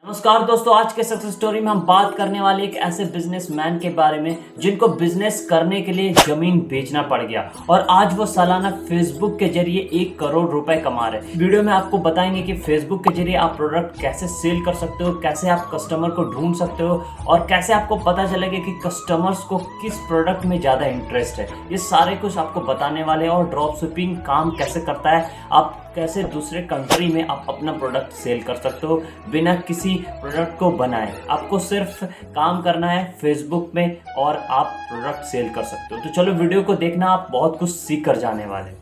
नमस्कार दोस्तों, आज के सक्सेस स्टोरी में हम बात करने वाले एक ऐसे बिजनेसमैन के बारे में जिनको बिजनेस करने के लिए जमीन बेचना पड़ गया और आज वो सालाना फेसबुक के जरिए 1 करोड़ रुपए कमा रहे। वीडियो में आपको बताएंगे कि फेसबुक के जरिए आप प्रोडक्ट कैसे सेल कर सकते हो, कैसे आप कस्टमर को ढूंढ सकते हो और कैसे आपको पता चलेगा कि कस्टमर्स को किस प्रोडक्ट में ज़्यादा इंटरेस्ट है। ये सारे कुछ आपको बताने वाले हैं और ड्रॉप शिपिंग काम कैसे करता है, आप कैसे दूसरे कंट्री में आप अपना प्रोडक्ट सेल कर सकते हो बिना किसी प्रोडक्ट को बनाए। आपको सिर्फ काम करना है फेसबुक में और आप प्रोडक्ट सेल कर सकते हो। तो चलो वीडियो को देखना, आप बहुत कुछ सीख कर जाने वाले।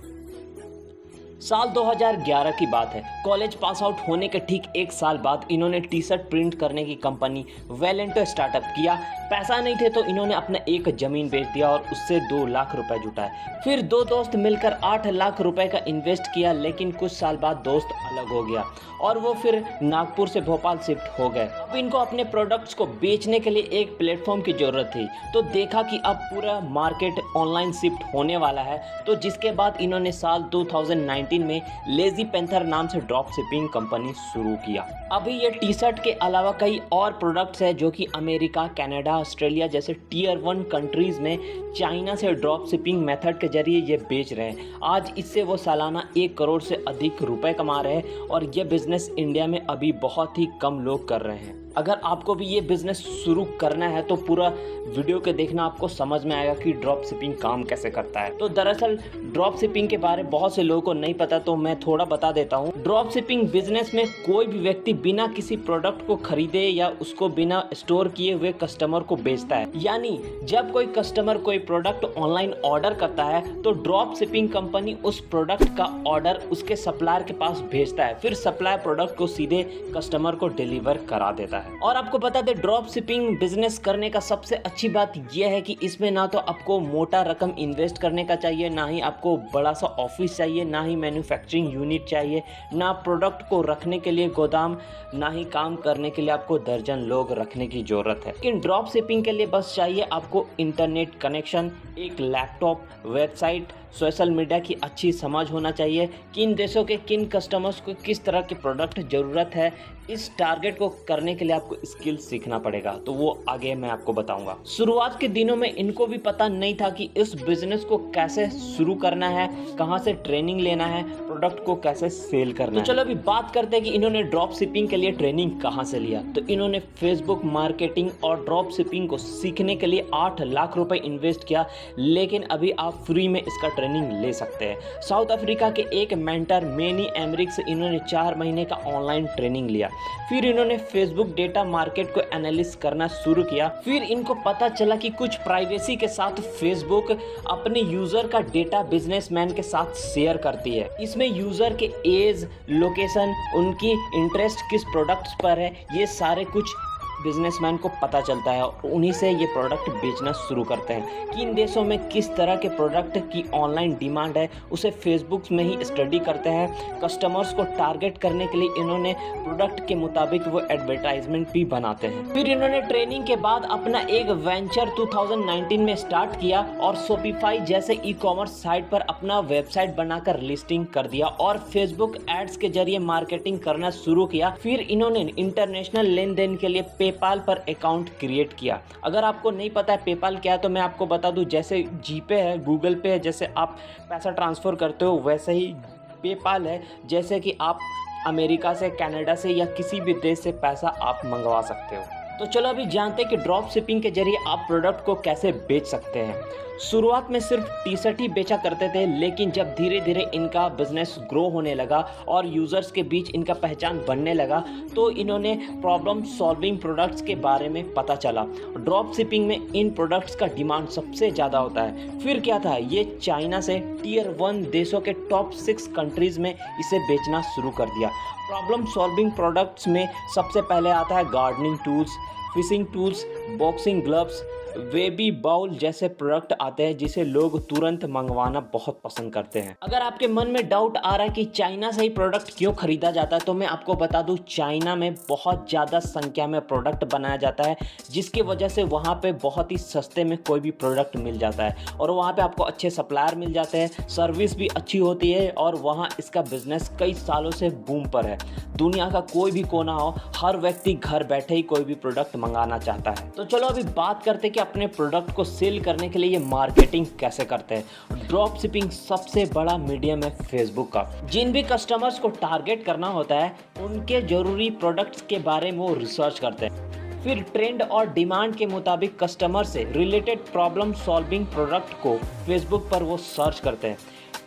साल 2011 की बात है। कॉलेज पास आउट होने के ठीक 1 साल बाद इन्होंने टी शर्ट प्रिंट करने की कंपनी वेलेंटो स्टार्टअप किया। पैसा नहीं थे तो इन्होंने अपना एक जमीन बेच दिया और उससे 2 लाख रुपए जुटाए। फिर 2 दोस्त मिलकर 8 लाख रुपए का इन्वेस्ट किया, लेकिन कुछ साल बाद दोस्त अलग हो गया और वो फिर नागपुर से भोपाल शिफ्ट हो गए। अब इनको अपने प्रोडक्ट्स को बेचने के लिए एक प्लेटफॉर्म की जरूरत थी, तो देखा कि अब पूरा मार्केट ऑनलाइन शिफ्ट होने वाला है, तो जिसके बाद इन्होंने साल 2019 में लेजी पेंथर नाम से ड्रॉप शिपिंग कंपनी शुरू किया। अभी ये टी शर्ट के अलावा कई और प्रोडक्ट्स हैं जो कि अमेरिका, कनाडा, ऑस्ट्रेलिया जैसे टियर 1 कंट्रीज में चाइना से ड्रॉप शिपिंग मेथड के जरिए ये बेच रहे हैं। आज इससे वो सालाना 1 करोड़ से अधिक रुपए कमा रहे हैं और ये बिजनेस इंडिया में अभी बहुत ही कम लोग कर रहे हैं। अगर आपको भी ये बिजनेस शुरू करना है तो पूरा वीडियो के देखना, आपको समझ में आएगा कि ड्रॉप शिपिंग काम कैसे करता है। तो दरअसल ड्रॉप शिपिंग के बारे में बहुत से लोगों को नहीं पता, तो मैं थोड़ा बता देता हूँ। ड्रॉप शिपिंग बिजनेस में कोई भी व्यक्ति बिना किसी प्रोडक्ट को खरीदे या उसको बिना स्टोर किए हुए कस्टमर को बेचता है। यानी जब कोई कस्टमर कोई प्रोडक्ट ऑनलाइन ऑर्डर करता है तो ड्रॉप शिपिंग कंपनी उस प्रोडक्ट का ऑर्डर उसके सप्लायर के पास भेजता है, फिर सप्लायर प्रोडक्ट को सीधे कस्टमर को डिलीवर करा देता है। और आपको बता दें, ड्रॉप शिपिंग बिजनेस करने का सबसे अच्छी बात यह है कि इसमें ना तो आपको मोटा रकम इन्वेस्ट करने का चाहिए, ना ही आपको बड़ा सा ऑफिस चाहिए, ना ही मैन्युफैक्चरिंग यूनिट चाहिए, ना प्रोडक्ट को रखने के लिए गोदाम, ना ही काम करने के लिए आपको दर्जन लोग रखने की जरूरत है। लेकिन ड्रॉप शिपिंग के लिए बस चाहिए आपको इंटरनेट कनेक्शन, एक लैपटॉप, वेबसाइट, सोशल मीडिया की अच्छी समझ होना चाहिए, किन देशों के किन कस्टमर्स को किस तरह के प्रोडक्ट ज़रूरत है। इस टारगेट को करने के लिए आपको स्किल सीखना पड़ेगा, तो वो आगे मैं आपको बताऊंगा। शुरुआत के दिनों में इनको भी पता नहीं था कि इस बिजनेस को कैसे शुरू करना है, कहां से ट्रेनिंग लेना है, प्रोडक्ट को कैसे सेल करना है। तो चलो अभी बात करते हैं कि इन्होंने ड्रॉप शिपिंग के लिए ट्रेनिंग कहां से लिया। तो इन्होंने फेसबुक मार्केटिंग और ड्रॉप शिपिंग को सीखने के लिए 8 लाख रुपए इन्वेस्ट किया, लेकिन अभी आप फ्री में इसका ट्रेनिंग ले सकते हैं। साउथ अफ्रीका के एक मेंटर मेनी एमरिक से इन्होंने 4 महीने का ऑनलाइन ट्रेनिंग लिया। फिर इन्होंने फेसबुक डेटा मार्केट को एनालिस करना शुरू किया। फिर इनको पता चला कि कुछ प्राइवेसी के साथ फेसबुक अपने यूजर का डेटा बिजनेसमैन के साथ शेयर करती है। इसमें यूजर के एज, लोकेशन, उनकी इंटरेस्ट किस प्रोडक्ट्स पर है, ये सारे कुछ बिजनेसमैन को पता चलता है और उन्हीं से ये प्रोडक्ट बेचना शुरू करते हैं। किन देशों में किस तरह के प्रोडक्ट की ऑनलाइन डिमांड है, उसे फेसबुक में ही स्टडी करते हैं। कस्टमर्स को टारगेट करने के लिए इन्होंने प्रोडक्ट के मुताबिक वो एडवर्टाइजमेंट भी बनाते हैं। फिर इन्होंने ट्रेनिंग के बाद अपना एक वेंचर 2019 में स्टार्ट किया और शॉपिफाई जैसे ई कॉमर्स साइट पर अपना वेबसाइट बनाकर लिस्टिंग कर दिया और फेसबुक एड्स के जरिए मार्केटिंग करना शुरू किया। फिर इन्होंने इंटरनेशनल लेन देन के लिए पेपाल पर अकाउंट क्रिएट किया। अगर आपको नहीं पता है पेपाल क्या है तो मैं आपको बता दूं, जैसे जीपे है, गूगल पे है, जैसे आप पैसा ट्रांसफ़र करते हो, वैसे ही पेपाल है, जैसे कि आप अमेरिका से, कनाडा से या किसी भी देश से पैसा आप मंगवा सकते हो। तो चलो अभी जानते हैं कि ड्रॉप शिपिंग के जरिए आप प्रोडक्ट को कैसे बेच सकते हैं। शुरुआत में सिर्फ टी शर्ट ही बेचा करते थे, लेकिन जब धीरे धीरे इनका बिजनेस ग्रो होने लगा और यूज़र्स के बीच इनका पहचान बनने लगा तो इन्होंने प्रॉब्लम सॉल्विंग प्रोडक्ट्स के बारे में पता चला। ड्रॉप शिपिंग में इन प्रोडक्ट्स का डिमांड सबसे ज़्यादा होता है। फिर क्या था, ये चाइना से टियर 1 देशों के टॉप 6 कंट्रीज़ में इसे बेचना शुरू कर दिया। प्रॉब्लम सॉल्विंग प्रोडक्ट्स में सबसे पहले आता है gardening tools, fishing tools, boxing gloves, baby bowl जैसे प्रोडक्ट आते हैं जिसे लोग तुरंत मंगवाना बहुत पसंद करते हैं। अगर आपके मन में डाउट आ रहा है कि चाइना से ही प्रोडक्ट क्यों खरीदा जाता है, तो मैं आपको बता दूं, चाइना में बहुत ज़्यादा संख्या में प्रोडक्ट बनाया जाता है, जिसकी वजह से वहाँ पे बहुत ही सस्ते में कोई भी प्रोडक्ट मिल जाता है और वहाँ पे आपको अच्छे सप्लायर मिल जाते हैं, सर्विस भी अच्छी होती है और वहाँ इसका बिजनेस कई सालों से बूम पर है। दुनिया का कोई भी कोना हो, हर व्यक्ति घर बैठे ही कोई भी प्रोडक्ट मंगाना चाहता है। तो चलो अभी बात करते हैं कि अपने प्रोडक्ट को सेल करने के लिए ये मार्केटिंग कैसे करते हैं। ड्रॉप शिपिंग सबसे बड़ा मीडियम है फेसबुक का। जिन भी कस्टमर्स को टारगेट करना होता है, उनके जरूरी प्रोडक्ट्स के बारे में वो रिसर्च करते हैं, फिर ट्रेंड और डिमांड के मुताबिक कस्टमर से रिलेटेड प्रॉब्लम सॉल्विंग प्रोडक्ट को फेसबुक पर वो सर्च करते हैं।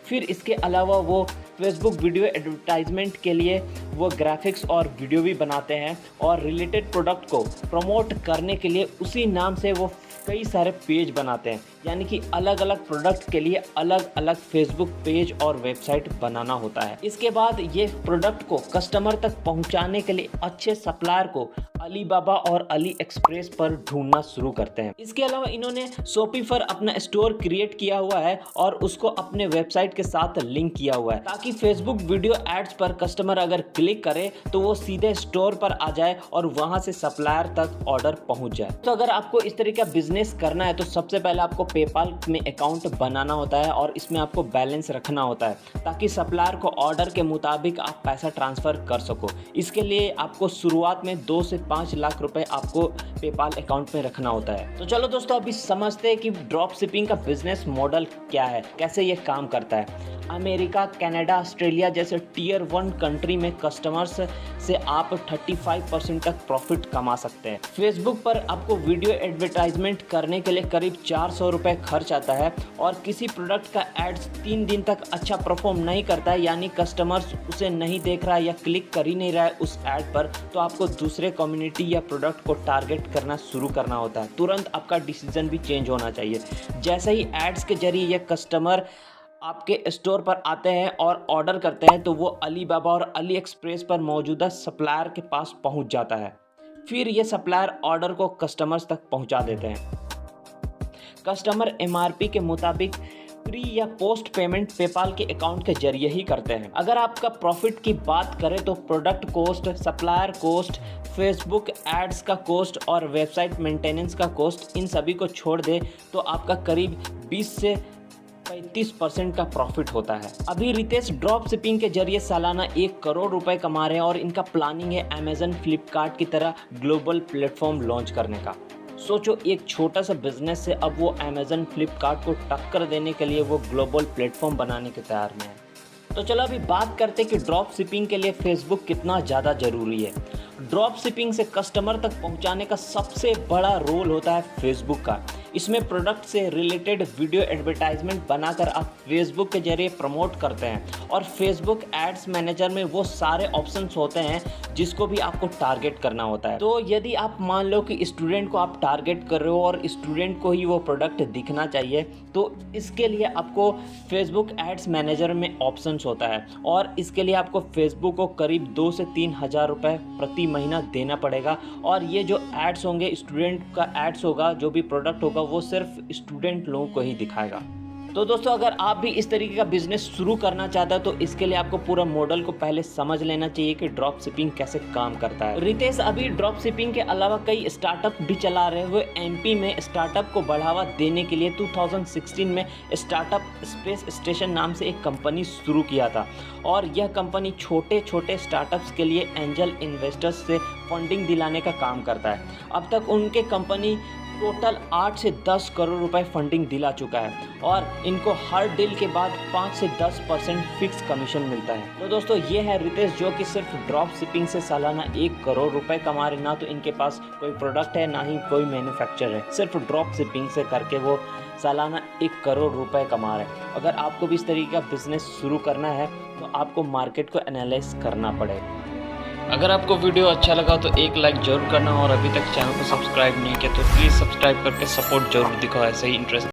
फिर इसके अलावा वो फेसबुक वीडियो एडवर्टाइजमेंट के लिए वो ग्राफिक्स और वीडियो भी बनाते हैं और रिलेटेड प्रोडक्ट को प्रमोट करने के लिए उसी नाम से वो कई सारे पेज बनाते हैं। यानी कि अलग अलग प्रोडक्ट के लिए अलग अलग फेसबुक पेज और वेबसाइट बनाना होता है। इसके बाद ये प्रोडक्ट को कस्टमर तक पहुंचाने के लिए अच्छे सप्लायर को अलीबाबा और अली एक्सप्रेस पर ढूंढना शुरू करते हैं। इसके अलावा इन्होंने शॉपी पर अपना स्टोर क्रिएट किया हुआ है और उसको अपने वेबसाइट के साथ लिंक किया हुआ है, ताकि फेसबुक वीडियो एड्स पर कस्टमर अगर क्लिक करे तो वो सीधे स्टोर पर आ जाए और वहां से सप्लायर तक ऑर्डर पहुंच जाए। तो अगर आपको इस तरीके का बिजनेस करना है तो सबसे पहले आपको पेपाल में अकाउंट बनाना होता है और इसमें आपको बैलेंस रखना होता है, ताकि सप्लायर को ऑर्डर के मुताबिक आप पैसा ट्रांसफर कर सको। इसके लिए आपको शुरुआत में 2 से 5 लाख रुपए आपको पेपाल अकाउंट में रखना होता है। तो चलो दोस्तों, अभी समझते हैं कि ड्रॉप शिपिंग का बिजनेस मॉडल क्या है, कैसे ये काम करता है। अमेरिका, कनाडा, ऑस्ट्रेलिया जैसे टियर 1 कंट्री में कस्टमर्स से आप 35% तक प्रॉफिट कमा सकते हैं। फेसबुक पर आपको वीडियो एडवर्टाइजमेंट करने के लिए करीब 400 रुपये खर्च आता है और किसी प्रोडक्ट का एड्स 3 दिन तक अच्छा परफॉर्म नहीं करता है, यानी कस्टमर्स उसे नहीं देख रहा है या क्लिक कर ही नहीं रहा है उस ऐड पर, तो आपको दूसरे कम्युनिटी या प्रोडक्ट को टारगेट करना शुरू करना होता है। तुरंत आपका डिसीजन भी चेंज होना चाहिए। जैसे ही एड्स के जरिए ये कस्टमर आपके स्टोर पर आते हैं और ऑर्डर करते हैं, तो वो अलीबाबा और अली एक्सप्रेस पर मौजूदा सप्लायर के पास पहुंच जाता है। फिर ये सप्लायर ऑर्डर को कस्टमर्स तक पहुंचा देते हैं। कस्टमर एमआरपी के मुताबिक प्री या पोस्ट पेमेंट पेपाल के अकाउंट के जरिए ही करते हैं। अगर आपका प्रॉफिट की बात करें तो product cost, supplier cost, Facebook ads का कॉस्ट और वेबसाइट मेंटेनेंस का कॉस्ट, इन सभी को छोड़ दे तो आपका करीब 20 से 35% का प्रॉफिट होता है। अभी रितेश ड्रॉप शिपिंग के जरिए सालाना 1 करोड़ रुपए कमा रहे हैं और इनका प्लानिंग है अमेजन, फ्लिपकार्ट की तरह ग्लोबल प्लेटफॉर्म लॉन्च करने का। सोचो, एक छोटा सा बिजनेस से अब वो अमेजन, फ्लिपकार्ट को टक्कर देने के लिए वो ग्लोबल प्लेटफॉर्म बनाने के तैयार में है। तो चलो अभी बात करते हैं कि ड्रॉप शिपिंग के लिए फेसबुक कितना ज़्यादा ज़रूरी है। ड्रॉप शिपिंग से कस्टमर तक पहुंचाने का सबसे बड़ा रोल होता है फेसबुक का। इसमें प्रोडक्ट से रिलेटेड वीडियो एडवर्टाइजमेंट बनाकर आप फेसबुक के जरिए प्रमोट करते हैं और फेसबुक एड्स मैनेजर में वो सारे ऑप्शंस होते हैं जिसको भी आपको टारगेट करना होता है। तो यदि आप मान लो कि स्टूडेंट को आप टारगेट कर रहे हो और स्टूडेंट को ही वो प्रोडक्ट दिखना चाहिए, तो इसके लिए आपको फेसबुक एड्स मैनेजर में ऑप्शंस होता है और इसके लिए आपको फेसबुक को करीब 2 से 3 हज़ार रुपये प्रति महीना देना पड़ेगा। और ये जो एड्स होंगे, स्टूडेंट का एड्स होगा, जो भी प्रोडक्ट होगा वो सिर्फ स्टूडेंट लोगों को ही दिखाएगा। तो दोस्तों, अगर आप भी इस तरीके का बिजनेस शुरू करना चाहते हैं तो इसके लिए आपको पूरा मॉडल को पहले समझ लेना चाहिए कि ड्रॉप शिपिंग कैसे काम करता है। रितेश अभी ड्रॉप शिपिंग के अलावा कई स्टार्टअप भी चला रहे हुए। एमपी में स्टार्टअप को बढ़ावा देने के लिए 2016 में स्टार्टअप स्पेस स्टेशन नाम से एक कंपनी शुरू किया था और यह कंपनी छोटे छोटे स्टार्टअप्स के लिए एंजल इन्वेस्टर्स से फंडिंग दिलाने का काम करता है। अब तक उनके कंपनी टोटल 8 से 10 करोड़ रुपए फंडिंग दिला चुका है और इनको हर डील के बाद 5 से 10% फिक्स कमीशन मिलता है। तो दोस्तों, ये है रितेश, जो कि सिर्फ ड्रॉप शिपिंग से सालाना 1 करोड़ रुपए कमा रहे। ना तो इनके पास कोई प्रोडक्ट है, ना ही कोई मैन्युफैक्चर है, सिर्फ ड्रॉप शिपिंग से करके वो सालाना 1 करोड़ रुपए कमा रहे हैं। अगर आपको भी इस तरीके का बिजनेस शुरू करना है तो आपको मार्केट को एनालाइज करना पड़ेगा। अगर आपको वीडियो अच्छा लगा तो एक लाइक जरूर करना और अभी तक चैनल को सब्सक्राइब नहीं किया तो प्लीज़ सब्सक्राइब करके सपोर्ट जरूर दिखाओ ऐसे ही इंटरेस्ट